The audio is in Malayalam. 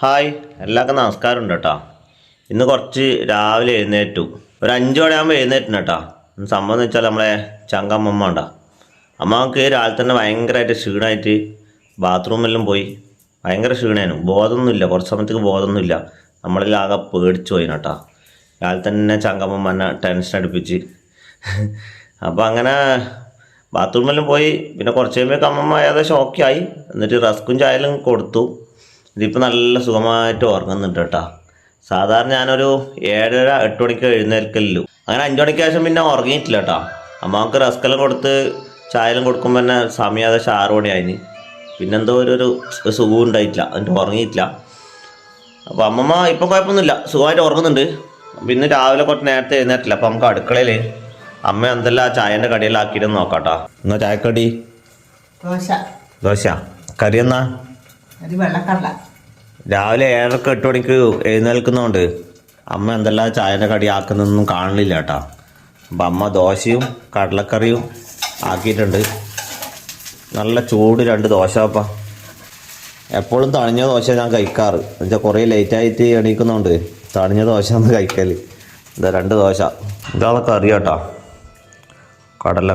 ഹായ്, എല്ലാവർക്കും നമസ്കാരം ഉണ്ട് കേട്ടോ. ഇന്ന് കുറച്ച് രാവിലെ എഴുന്നേറ്റു. ഒരു 5 മണിയാകുമ്പോൾ എഴുന്നേറ്റിന് കേട്ടോ. സംഭവം എന്ന് വെച്ചാൽ നമ്മളെ ചങ്കമ്മ ഉണ്ടാ. അമ്മക്ക് രാവിലെ തന്നെ ഭയങ്കരമായിട്ട് ക്ഷീണമായിട്ട് ബാത്റൂമെല്ലാം പോയി. ഭയങ്കര ക്ഷീണമായിരുന്നു. ബോധമൊന്നുമില്ല, കുറച്ച് സമയത്തേക്ക് ബോധമൊന്നുമില്ല. നമ്മളെല്ലാം ആകെ പേടിച്ചു പോയി കേട്ടോ. രാവിലെ തന്നെ ചങ്കമ്മ എന്നെ ടെൻഷൻ അടുപ്പിച്ച്. അപ്പോൾ അങ്ങനെ ബാത്റൂമെല്ലാം പോയി. പിന്നെ കുറച്ച് കഴിയുമ്പോൾ അമ്മമ്മ ഏകദേശം ഓക്കെ ആയി. എന്നിട്ട് റസ്കും ചായലും കൊടുത്തു. ഇതിപ്പോൾ നല്ല സുഖമായിട്ട് ഉറങ്ങുന്നുണ്ട് കേട്ടോ. സാധാരണ ഞാനൊരു 7:30-8 മണിക്ക് എഴുന്നേൽക്കലുള്ളൂ. അങ്ങനെ 5 മണിക്ക് ശേഷം പിന്നെ ഉറങ്ങിയിട്ടില്ല കേട്ടോ. അമ്മക്ക് റസ്കെല്ലാം കൊടുത്ത് ചായലും കൊടുക്കുമ്പോൾ തന്നെ സമയം ഏകദേശം 6 മണിയായിന്. പിന്നെന്തോ ഒരു സുഖം ഉണ്ടായിട്ടില്ല, എന്നിട്ട് ഉറങ്ങിയിട്ടില്ല. അപ്പോൾ അമ്മമ്മ ഇപ്പം കുഴപ്പമൊന്നുമില്ല, സുഖമായിട്ട് ഉറങ്ങുന്നുണ്ട്. പിന്നെ രാവിലെ കുറച്ച് നേരത്തെ എഴുന്നേറ്റില്ല. അപ്പോൾ നമുക്ക് അടുക്കളയിൽ അമ്മ എന്തെല്ലാം ചായൻ്റെ കടിയെല്ലാം ആക്കിയിട്ടെന്ന് നോക്കാം കേട്ടോ. എന്നാ ചായക്കടി ദോശ, കറി എന്നാ വെള്ളക്കടല. രാവിലെ 7:30-8 മണിക്ക് എഴുന്നേൽക്കുന്നതുകൊണ്ട് അമ്മ എന്തെല്ലാം ചായൻ്റെ കടി ആക്കുന്നതൊന്നും കാണലില്ല കേട്ടോ. അപ്പം അമ്മ ദോശയും കടലക്കറിയും ആക്കിയിട്ടുണ്ട്. നല്ല ചൂട് 2 ദോശ. അപ്പം എപ്പോഴും തണിഞ്ഞ ദോശ ഞാൻ കഴിക്കാറ്. എന്നുവെച്ചാൽ കുറേ ലേറ്റായിട്ട് എണീക്കുന്നതുകൊണ്ട് തണിഞ്ഞ ദോശ ഒന്ന് കഴിക്കൽ. എന്താ 2 ദോശ. ഇതാ കറി കേട്ടോ. കടല